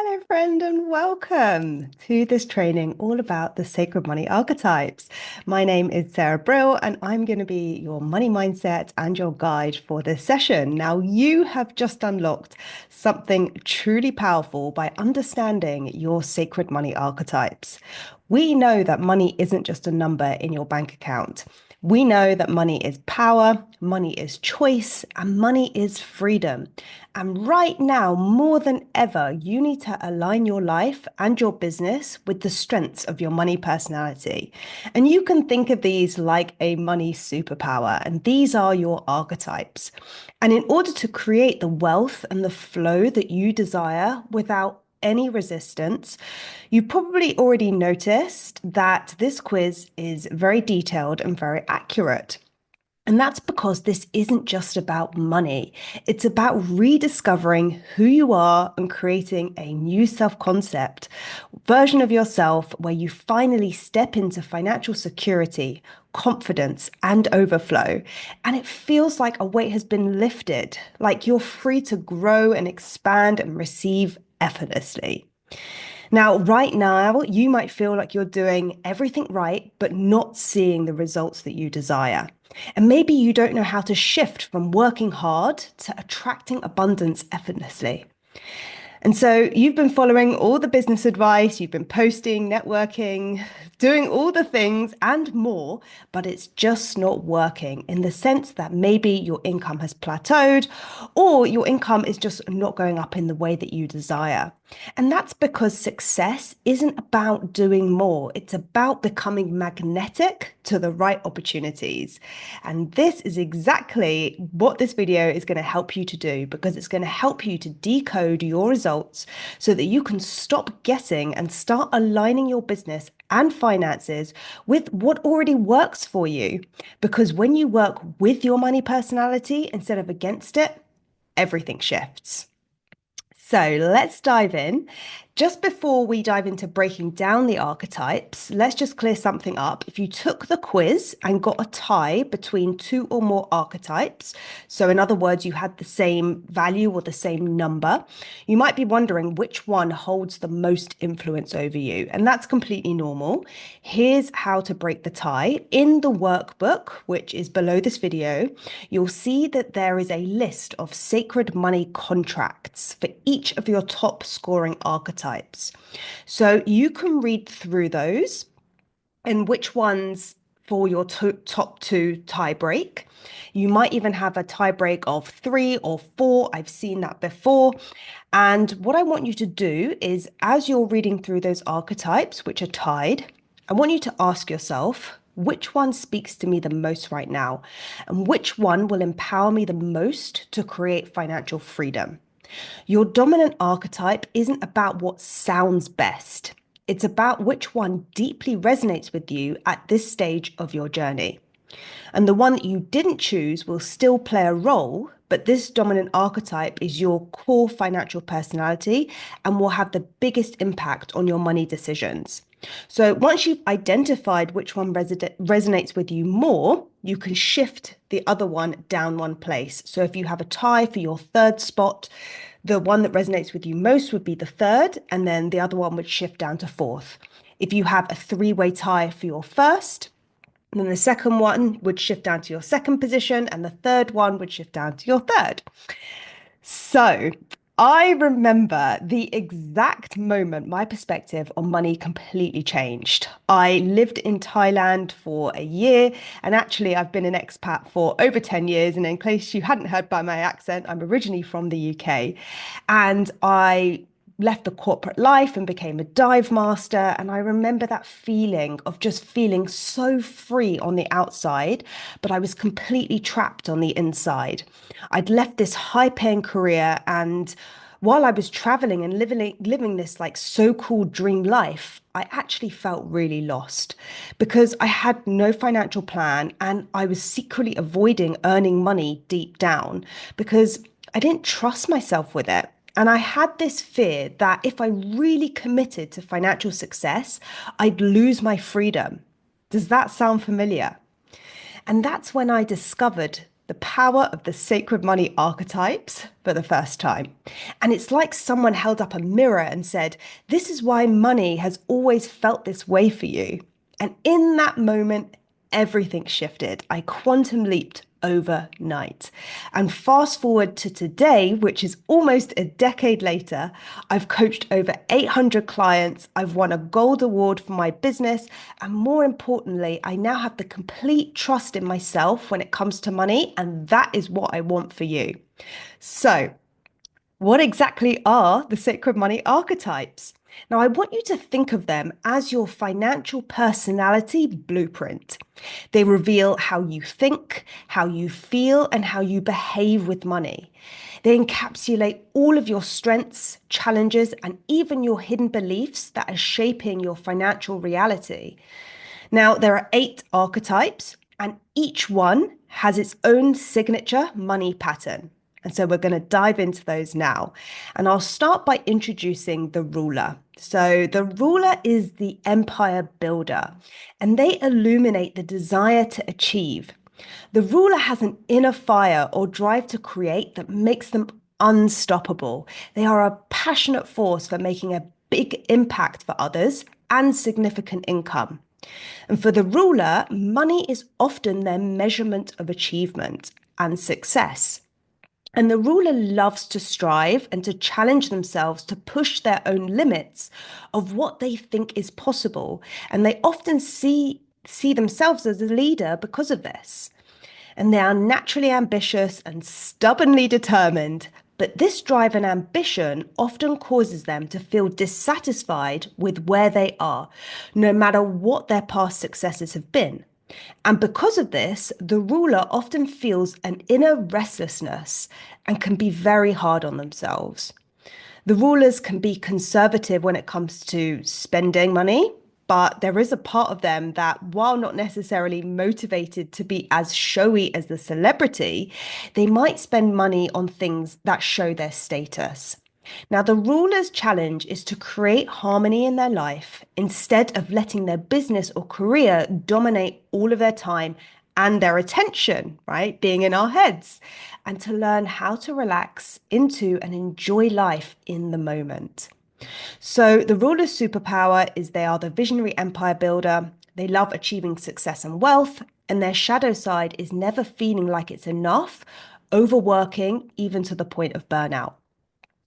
Hello, friend, and welcome to this training all about the sacred money archetypes. My name is Sarah Brill, and I'm going to be your money mindset and your guide for this session. Now, you have just unlocked something truly powerful by understanding your sacred money archetypes. We know that money isn't just a number in your bank account. We know that money is power, money is choice, and money is freedom. And right now, more than ever, you need to align your life and your business with the strengths of your money personality. And you can think of these like a money superpower, and these are your archetypes. And in order to create the wealth and the flow that you desire without any resistance, you probably already noticed that this quiz is very detailed and very accurate. And that's because this isn't just about money. It's about rediscovering who you are and creating a new self-concept version of yourself where you finally step into financial security, confidence, and overflow. And it feels like a weight has been lifted, like you're free to grow and expand and receive effortlessly. Now, right now, you might feel like you're doing everything right, but not seeing the results that you desire. And maybe you don't know how to shift from working hard to attracting abundance effortlessly. And so you've been following all the business advice, you've been posting, networking, doing all the things and more, but it's just not working in the sense that maybe your income has plateaued or your income is just not going up in the way that you desire. And that's because success isn't about doing more. It's about becoming magnetic to the right opportunities. And this is exactly what this video is going to help you to do, because it's going to help you to decode your results so that you can stop guessing and start aligning your business and finances with what already works for you. Because when you work with your money personality instead of against it, everything shifts. So let's dive in. Just before we dive into breaking down the archetypes, let's just clear something up. If you took the quiz and got a tie between two or more archetypes, so in other words, you had the same value or the same number, you might be wondering which one holds the most influence over you. And that's completely normal. Here's how to break the tie. In the workbook, which is below this video, you'll see that there is a list of sacred money contracts for each of your top scoring archetypes. So you can read through those and which ones for your top two tie break. You might even have a tie break of 3 or 4. I've seen that before. And what I want you to do is, as you're reading through those archetypes, which are tied, I want you to ask yourself, which one speaks to me the most right now? And which one will empower me the most to create financial freedom? Your dominant archetype isn't about what sounds best. It's about which one deeply resonates with you at this stage of your journey. And the one that you didn't choose will still play a role, but this dominant archetype is your core financial personality and will have the biggest impact on your money decisions. So once you've identified which one resonates with you more, you can shift the other one down one place. So if you have a tie for your third spot, the one that resonates with you most would be the third, and then the other one would shift down to fourth. If you have a three-way tie for your first, and then the second one would shift down to your second position, and the third one would shift down to your third. So I remember the exact moment my perspective on money completely changed. I lived in Thailand for a year, and actually, I've been an expat for over 10 years. And in case you hadn't heard by my accent, I'm originally from the UK. And I left the corporate life and became a dive master. And I remember that feeling of just feeling so free on the outside, but I was completely trapped on the inside. I'd left this high-paying career, and while I was traveling and living this like so-called dream life, I actually felt really lost because I had no financial plan and I was secretly avoiding earning money deep down because I didn't trust myself with it. And I had this fear that if I really committed to financial success, I'd lose my freedom. Does that sound familiar? And that's when I discovered the power of the sacred money archetypes for the first time. And it's like someone held up a mirror and said, "This is why money has always felt this way for you." And in that moment, everything shifted. I quantum leaped overnight. And fast forward to today, which is almost a decade later, I've coached over 800 clients. I've won a gold award for my business. And more importantly, I now have the complete trust in myself when it comes to money. And that is what I want for you. So, what exactly are the sacred money archetypes? Now, I want you to think of them as your financial personality blueprint. They reveal how you think, how you feel, and how you behave with money. They encapsulate all of your strengths, challenges, and even your hidden beliefs that are shaping your financial reality. Now, there are 8 archetypes, and each one has its own signature money pattern. And so we're going to dive into those now. And I'll start by introducing the ruler. So the ruler is the empire builder, and they illuminate the desire to achieve. The ruler has an inner fire or drive to create that makes them unstoppable. They are a passionate force for making a big impact for others and significant income. And for the ruler, money is often their measurement of achievement and success. And the ruler loves to strive and to challenge themselves to push their own limits of what they think is possible. And they often see themselves as a leader because of this. And they are naturally ambitious and stubbornly determined. But this drive and ambition often causes them to feel dissatisfied with where they are, no matter what their past successes have been. And because of this, the ruler often feels an inner restlessness and can be very hard on themselves. The rulers can be conservative when it comes to spending money, but there is a part of them that, while not necessarily motivated to be as showy as the celebrity, they might spend money on things that show their status. Now, the ruler's challenge is to create harmony in their life instead of letting their business or career dominate all of their time and their attention, right? Being in our heads, and to learn how to relax into and enjoy life in the moment. So, the ruler's superpower is they are the visionary empire builder. They love achieving success and wealth, and their shadow side is never feeling like it's enough, overworking, even to the point of burnout.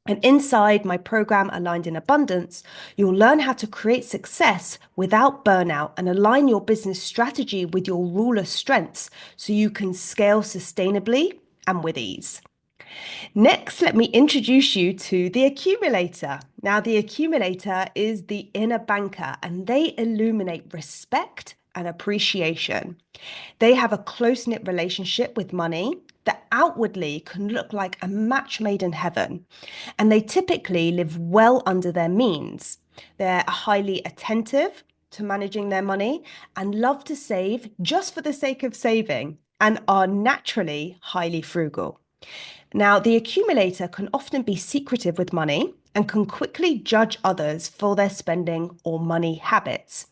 And inside my program, Aligned in Abundance, you'll learn how to create success without burnout and align your business strategy with your ruler strengths so you can scale sustainably and with ease. Next, let me introduce you to the accumulator. Now, the accumulator is the inner banker, and they illuminate respect and appreciation. They have a close-knit relationship with money that outwardly can look like a match made in heaven, and they typically live well under their means. They're highly attentive to managing their money and love to save just for the sake of saving, and are naturally highly frugal. Now, the accumulator can often be secretive with money and can quickly judge others for their spending or money habits.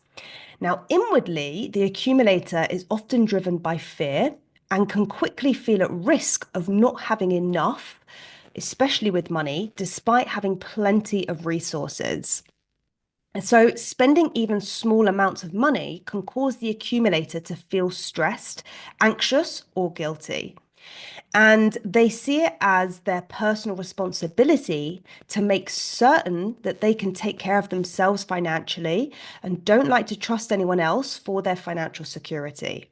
Now, inwardly, the accumulator is often driven by fear and can quickly feel at risk of not having enough, especially with money, despite having plenty of resources. And so, spending even small amounts of money can cause the accumulator to feel stressed, anxious, or guilty. And they see it as their personal responsibility to make certain that they can take care of themselves financially and don't like to trust anyone else for their financial security.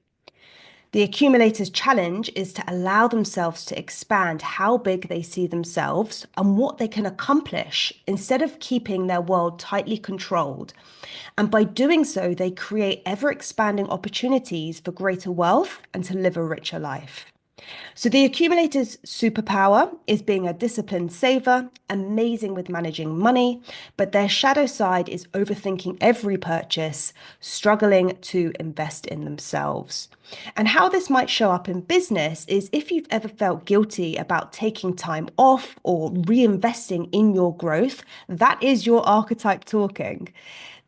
The accumulator's challenge is to allow themselves to expand how big they see themselves and what they can accomplish instead of keeping their world tightly controlled. And by doing so, they create ever expanding opportunities for greater wealth and to live a richer life. So the accumulator's superpower is being a disciplined saver, amazing with managing money, but their shadow side is overthinking every purchase, struggling to invest in themselves. And how this might show up in business is if you've ever felt guilty about taking time off or reinvesting in your growth, that is your archetype talking.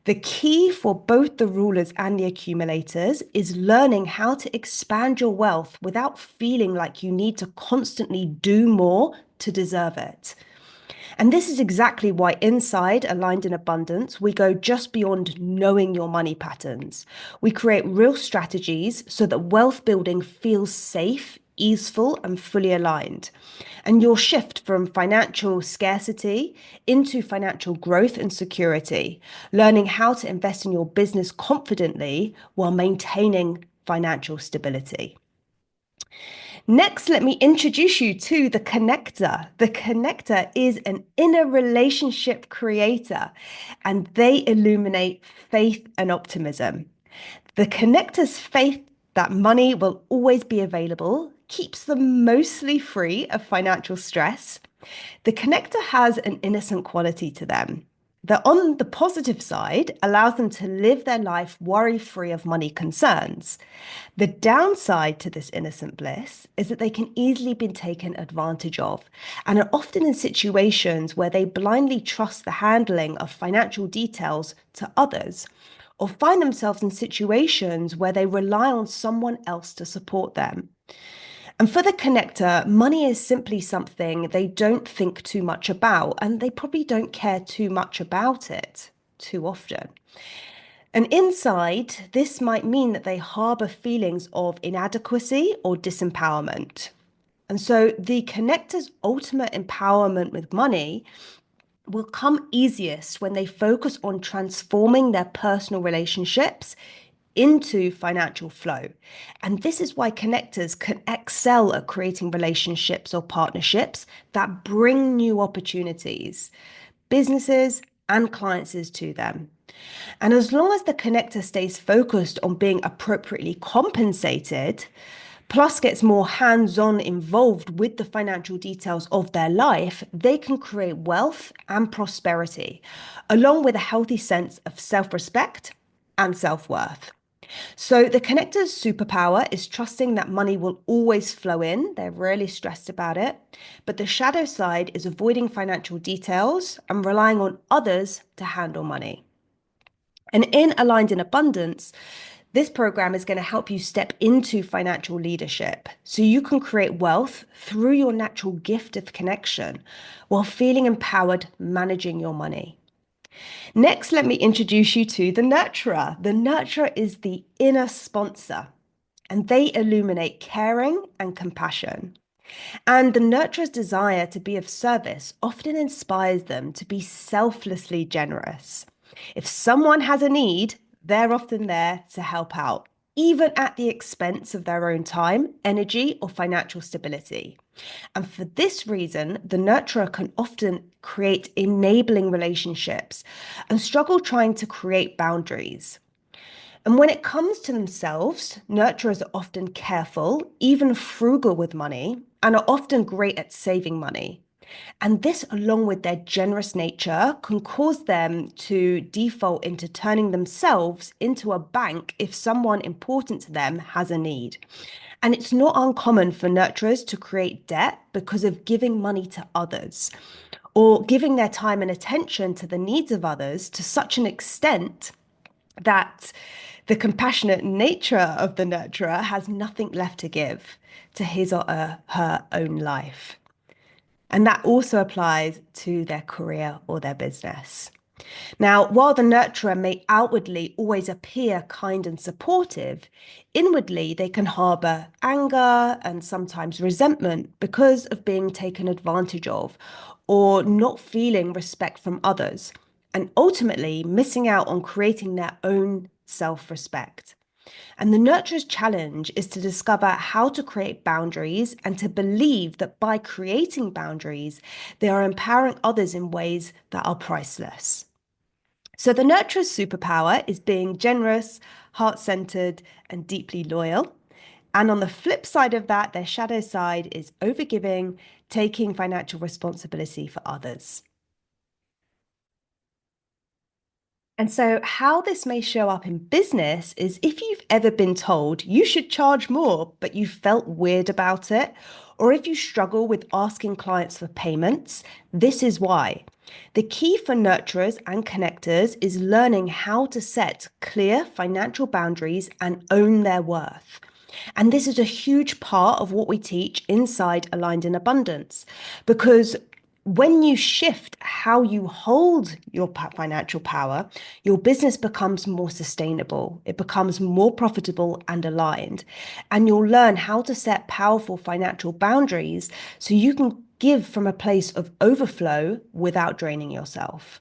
The key for both the rulers and the accumulators is learning how to expand your wealth without feeling like you need to constantly do more to deserve it. And this is exactly why inside Aligned in Abundance, we go just beyond knowing your money patterns. We create real strategies so that wealth building feels safe, easeful, and fully aligned. And you'll shift from financial scarcity into financial growth and security, learning how to invest in your business confidently while maintaining financial stability. Next, let me introduce you to the connector. The connector is an inner relationship creator, and they illuminate faith and optimism. The connector's faith that money will always be available keeps them mostly free of financial stress. The connector has an innocent quality to them that, on the positive side, allows them to live their life worry-free of money concerns. The downside to this innocent bliss is that they can easily be taken advantage of and are often in situations where they blindly trust the handling of financial details to others, or find themselves in situations where they rely on someone else to support them. And for the connector, money is simply something they don't think too much about, and they probably don't care too much about it too often. And inside, this might mean that they harbor feelings of inadequacy or disempowerment. And so the connector's ultimate empowerment with money will come easiest when they focus on transforming their personal relationships into financial flow. And this is why connectors can excel at creating relationships or partnerships that bring new opportunities, businesses, and clients to them. And as long as the connector stays focused on being appropriately compensated, plus gets more hands-on involved with the financial details of their life, they can create wealth and prosperity, along with a healthy sense of self-respect and self-worth. So the connector's superpower is trusting that money will always flow in. They're rarely stressed about it. But the shadow side is avoiding financial details and relying on others to handle money. And in Aligned in Abundance, this program is going to help you step into financial leadership so you can create wealth through your natural gift of connection while feeling empowered managing your money. Next, let me introduce you to the nurturer. The nurturer is the inner sponsor, and they illuminate caring and compassion. And the nurturer's desire to be of service often inspires them to be selflessly generous. If someone has a need, they're often there to help out, even at the expense of their own time, energy, or financial stability. And for this reason, the nurturer can often create enabling relationships and struggle trying to create boundaries. And when it comes to themselves, nurturers are often careful, even frugal with money, and are often great at saving money. And this, along with their generous nature, can cause them to default into turning themselves into a bank if someone important to them has a need. And it's not uncommon for nurturers to create debt because of giving money to others or giving their time and attention to the needs of others to such an extent that the compassionate nature of the nurturer has nothing left to give to his or her own life. And that also applies to their career or their business. Now, while the nurturer may outwardly always appear kind and supportive, inwardly they can harbor anger and sometimes resentment because of being taken advantage of or not feeling respect from others, and ultimately missing out on creating their own self-respect. And the nurturer's challenge is to discover how to create boundaries and to believe that by creating boundaries, they are empowering others in ways that are priceless. So the nurturer's superpower is being generous, heart-centered, and deeply loyal. And on the flip side of that, their shadow side is overgiving, taking financial responsibility for others. And so, how this may show up in business is if you've ever been told you should charge more, but you felt weird about it, or if you struggle with asking clients for payments, this is why. The key for nurturers and connectors is learning how to set clear financial boundaries and own their worth. And this is a huge part of what we teach inside Aligned in Abundance, because when you shift how you hold your financial power, your business becomes more sustainable. It becomes more profitable and aligned. And you'll learn how to set powerful financial boundaries so you can give from a place of overflow without draining yourself.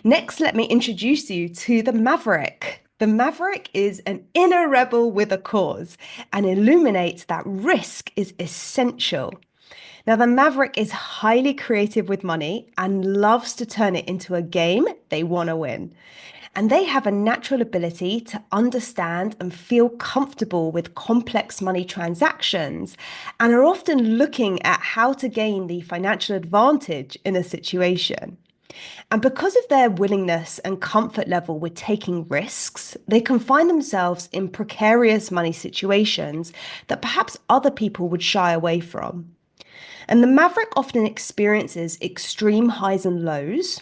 Next, let me introduce you to the Maverick. The Maverick is an inner rebel with a cause and illuminates that risk is essential. Now, the Maverick is highly creative with money and loves to turn it into a game they want to win. And they have a natural ability to understand and feel comfortable with complex money transactions and are often looking at how to gain the financial advantage in a situation. And because of their willingness and comfort level with taking risks, they can find themselves in precarious money situations that perhaps other people would shy away from. And the Maverick often experiences extreme highs and lows,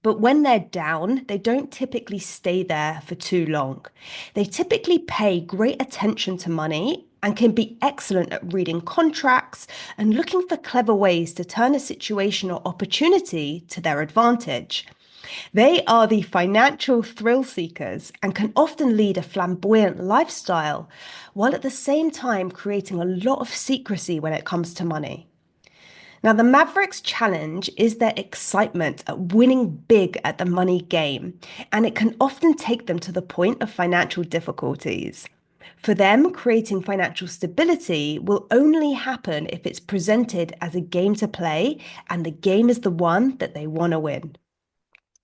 but when they're down, they don't typically stay there for too long. They typically pay great attention to money and can be excellent at reading contracts and looking for clever ways to turn a situation or opportunity to their advantage. They are the financial thrill seekers and can often lead a flamboyant lifestyle, while at the same time creating a lot of secrecy when it comes to money. Now, the Mavericks' challenge is their excitement at winning big at the money game, and it can often take them to the point of financial difficulties. For them, creating financial stability will only happen if it's presented as a game to play, and the game is the one that they want to win.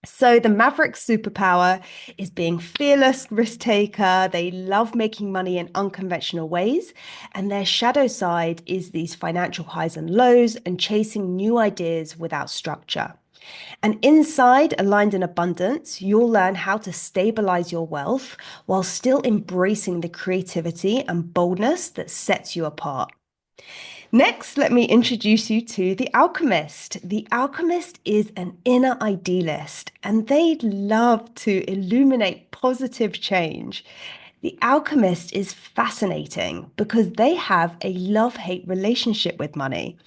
So the Maverick's superpower is being fearless risk taker. They love making money in unconventional ways, and their shadow side is these financial highs and lows and chasing new ideas without structure. And inside Aligned in Abundance, you'll learn how to stabilize your wealth while still embracing the creativity and boldness that sets you apart. Next, let me introduce you to the Alchemist. The Alchemist is an inner idealist and they love to illuminate positive change. The Alchemist is fascinating because they have a love-hate relationship with money,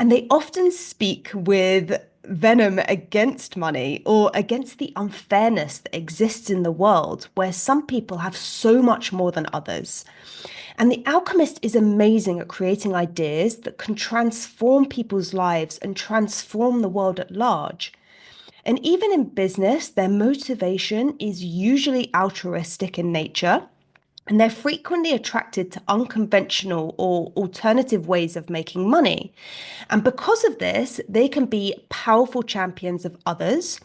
and they often speak with venom against money or against the unfairness that exists in the world where some people have so much more than others. And the alchemist is amazing at creating ideas that can transform people's lives and transform the world at large. And even in business, their motivation is usually altruistic in nature. And they're frequently attracted to unconventional or alternative ways of making money. And because of this, they can be powerful champions of others.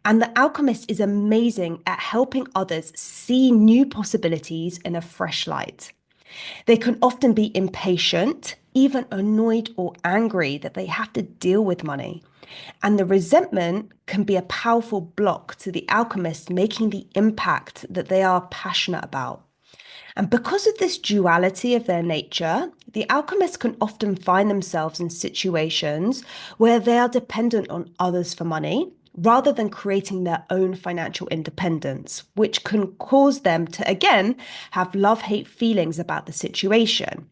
And the alchemist is amazing at helping others see new possibilities in a fresh light. They can often be impatient, even annoyed or angry that they have to deal with money. And the resentment can be a powerful block to the alchemist making the impact that they are passionate about. And because of this duality of their nature, the alchemists can often find themselves in situations where they are dependent on others for money rather than creating their own financial independence, which can cause them to, again, have love-hate feelings about the situation.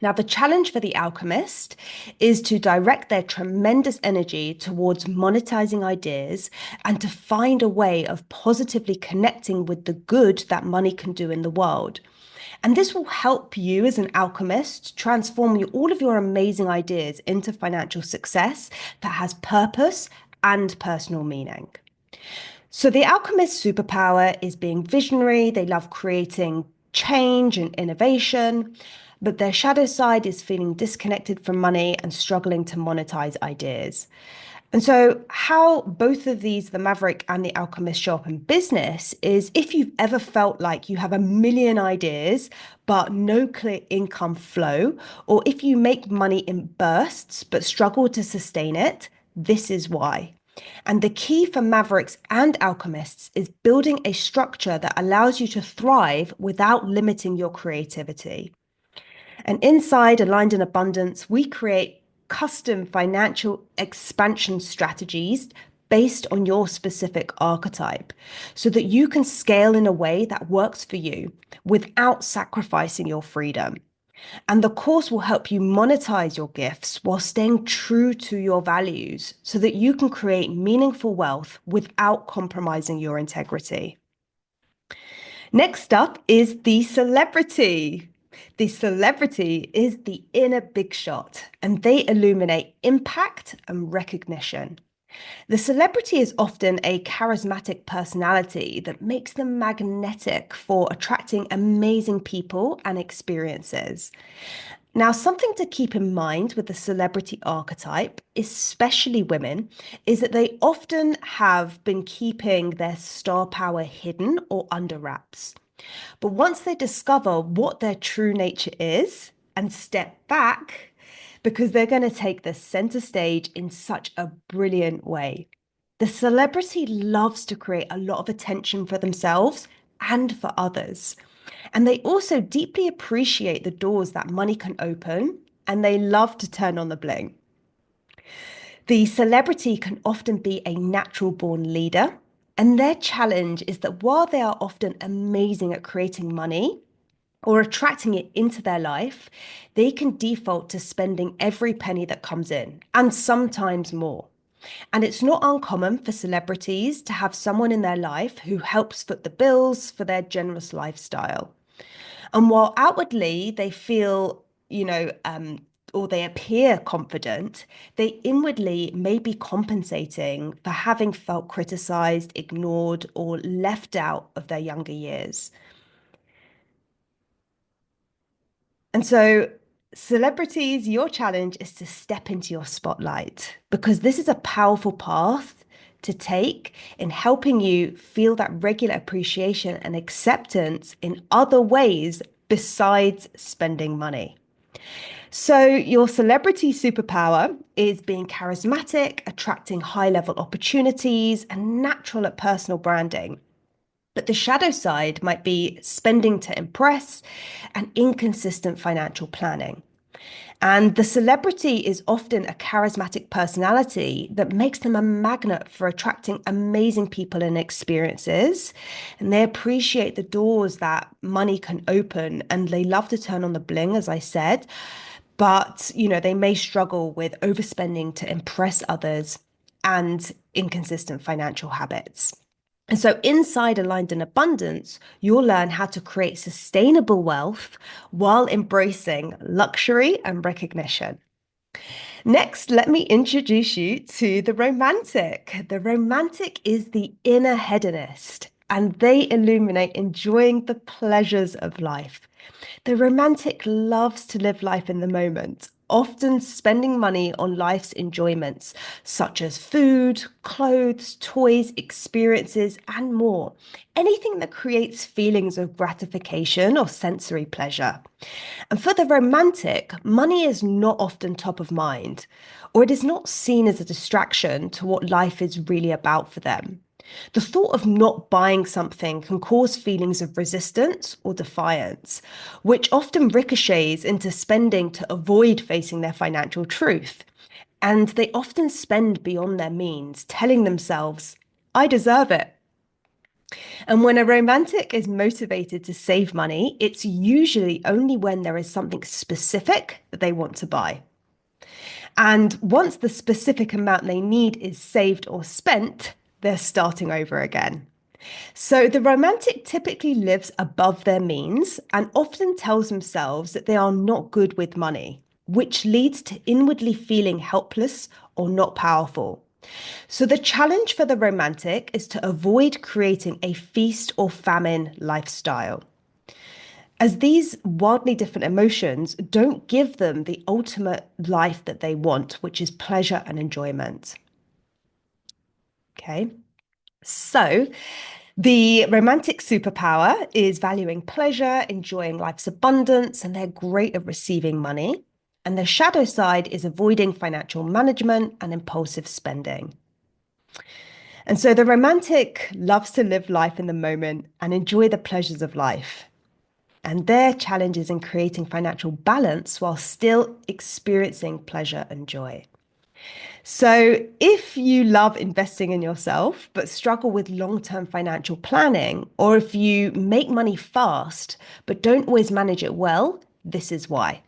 Now, the challenge for the alchemist is to direct their tremendous energy towards monetizing ideas and to find a way of positively connecting with the good that money can do in the world. And this will help you as an alchemist transform all of your amazing ideas into financial success that has purpose and personal meaning. So the alchemist's superpower is being visionary. They love creating change and innovation, but their shadow side is feeling disconnected from money and struggling to monetize ideas. And so, how both of these, the Maverick and the Alchemist, show up in business is if you've ever felt like you have a million ideas, but no clear income flow, or if you make money in bursts, but struggle to sustain it, this is why. And the key for Mavericks and Alchemists is building a structure that allows you to thrive without limiting your creativity. And inside Aligned in Abundance, we create custom financial expansion strategies based on your specific archetype so that you can scale in a way that works for you without sacrificing your freedom. And the course will help you monetize your gifts while staying true to your values so that you can create meaningful wealth without compromising your integrity. Next up is the celebrity. The celebrity is the inner big shot, and they illuminate impact and recognition. The celebrity is often a charismatic personality that makes them magnetic for attracting amazing people and experiences. Now, something to keep in mind with the celebrity archetype, especially women, is that they often have been keeping their star power hidden or under wraps. But once they discover what their true nature is and step back, because they're going to take the center stage in such a brilliant way. The celebrity loves to create a lot of attention for themselves and for others. And they also deeply appreciate the doors that money can open, and they love to turn on the bling. The celebrity can often be a natural born leader, and their challenge is that while they are often amazing at creating money or attracting it into their life, they can default to spending every penny that comes in, and sometimes more. And it's not uncommon for celebrities to have someone in their life who helps foot the bills for their generous lifestyle. And while outwardly they feel, or they appear confident, they inwardly may be compensating for having felt criticized, ignored, or left out of their younger years. And so, celebrities, your challenge is to step into your spotlight because this is a powerful path to take in helping you feel that regular appreciation and acceptance in other ways besides spending money. So, your celebrity superpower is being charismatic, attracting high level opportunities, and natural at personal branding. But the shadow side might be spending to impress and inconsistent financial planning. And the celebrity is often a charismatic personality that makes them a magnet for attracting amazing people and experiences. And they appreciate the doors that money can open and they love to turn on the bling, as I said. But, they may struggle with overspending to impress others and inconsistent financial habits. And so, inside Aligned in Abundance, you'll learn how to create sustainable wealth while embracing luxury and recognition. Next, let me introduce you to the romantic. The romantic is the inner hedonist, and they illuminate enjoying the pleasures of life. The romantic loves to live life in the moment, often spending money on life's enjoyments, such as food, clothes, toys, experiences, and more. Anything that creates feelings of gratification or sensory pleasure. And for the romantic, money is not often top of mind, or it is not seen as a distraction to what life is really about for them. The thought of not buying something can cause feelings of resistance or defiance, which often ricochets into spending to avoid facing their financial truth. And they often spend beyond their means, telling themselves, I deserve it. And when a romantic is motivated to save money, it's usually only when there is something specific that they want to buy. And once the specific amount they need is saved or spent, they're starting over again. So the romantic typically lives above their means and often tells themselves that they are not good with money, which leads to inwardly feeling helpless or not powerful. So the challenge for the romantic is to avoid creating a feast or famine lifestyle, as these wildly different emotions don't give them the ultimate life that they want, which is pleasure and enjoyment. Okay. So, the romantic superpower is valuing pleasure, enjoying life's abundance, and they're great at receiving money. And the shadow side is avoiding financial management and impulsive spending. And so the romantic loves to live life in the moment and enjoy the pleasures of life. And their challenge is in creating financial balance while still experiencing pleasure and joy. So, if you love investing in yourself but struggle with long term financial planning, or if you make money fast but don't always manage it well, this is why.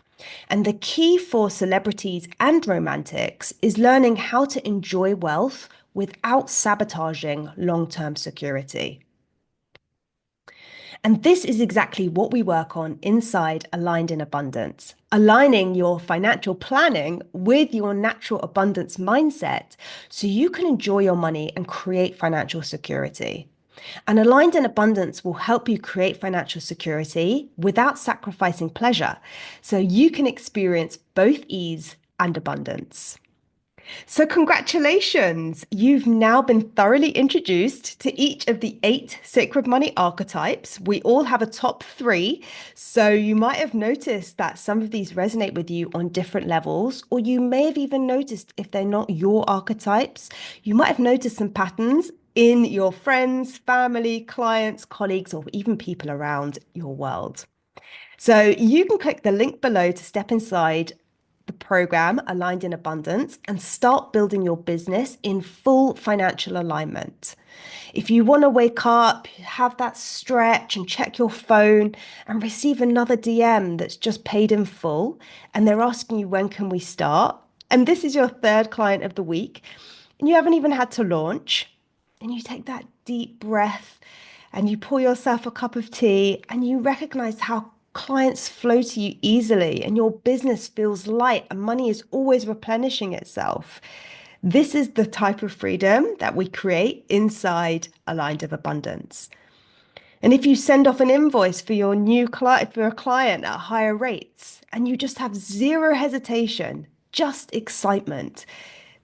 And the key for celebrities and romantics is learning how to enjoy wealth without sabotaging long term security. And this is exactly what we work on inside Aligned in Abundance, aligning your financial planning with your natural abundance mindset so you can enjoy your money and create financial security. And Aligned in Abundance will help you create financial security without sacrificing pleasure so you can experience both ease and abundance. So, congratulations! You've now been thoroughly introduced to each of the 8 sacred money archetypes. We all have a top 3. So, you might have noticed that some of these resonate with you on different levels, or you may have even noticed if they're not your archetypes, you might have noticed some patterns in your friends, family, clients, colleagues, or even people around your world. So you can click the link below to step inside the program Aligned in Abundance and start building your business in full financial alignment. If you want to wake up, have that stretch and check your phone and receive another DM that's just paid in full, and they're asking you when can we start, and this is your third client of the week, and you haven't even had to launch, and you take that deep breath and you pour yourself a cup of tea and you recognize how clients flow to you easily and your business feels light and money is always replenishing itself. This is the type of freedom that we create inside Aligned of Abundance. And if you send off an invoice for your new client, for a client at higher rates, and you just have zero hesitation, just excitement,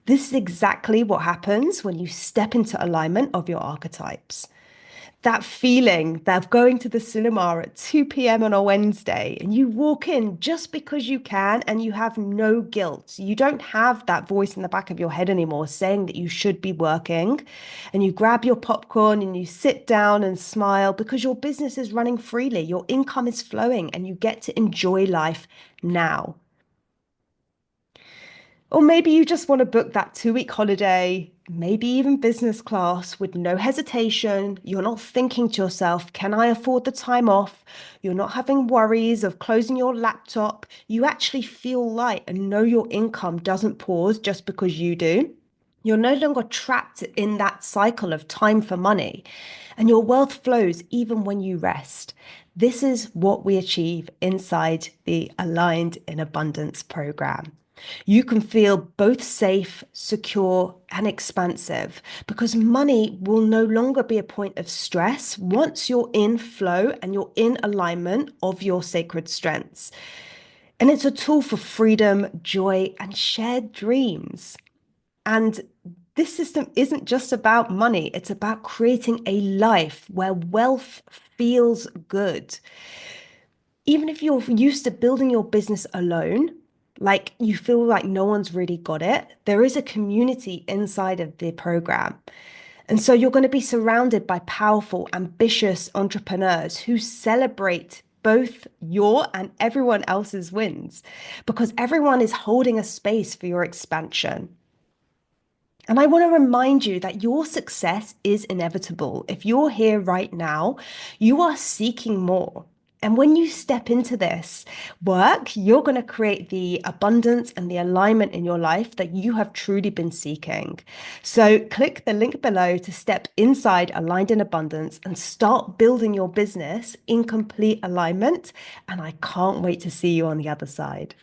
this is exactly what happens when you step into alignment of your archetypes. That feeling of going to the cinema at 2 p.m. on a Wednesday and you walk in just because you can and you have no guilt. You don't have that voice in the back of your head anymore saying that you should be working. And you grab your popcorn and you sit down and smile because your business is running freely, your income is flowing, and you get to enjoy life now. Or maybe you just want to book that 2 week holiday, maybe even business class with no hesitation. You're not thinking to yourself, can I afford the time off? You're not having worries of closing your laptop. You actually feel light and know your income doesn't pause just because you do. You're no longer trapped in that cycle of time for money, and your wealth flows even when you rest. This is what we achieve inside the Aligned in Abundance program. You can feel both safe, secure, and expansive because money will no longer be a point of stress once you're in flow and you're in alignment of your sacred strengths. And it's a tool for freedom, joy, and shared dreams. And this system isn't just about money, it's about creating a life where wealth feels good. Even if you're used to building your business alone, like you feel like no one's really got it, there is a community inside of the program. And so you're going to be surrounded by powerful, ambitious entrepreneurs who celebrate both your and everyone else's wins because everyone is holding a space for your expansion. And I want to remind you that your success is inevitable. If you're here right now, you are seeking more. And when you step into this work, you're going to create the abundance and the alignment in your life that you have truly been seeking. So click the link below to step inside Aligned in Abundance and start building your business in complete alignment. And I can't wait to see you on the other side.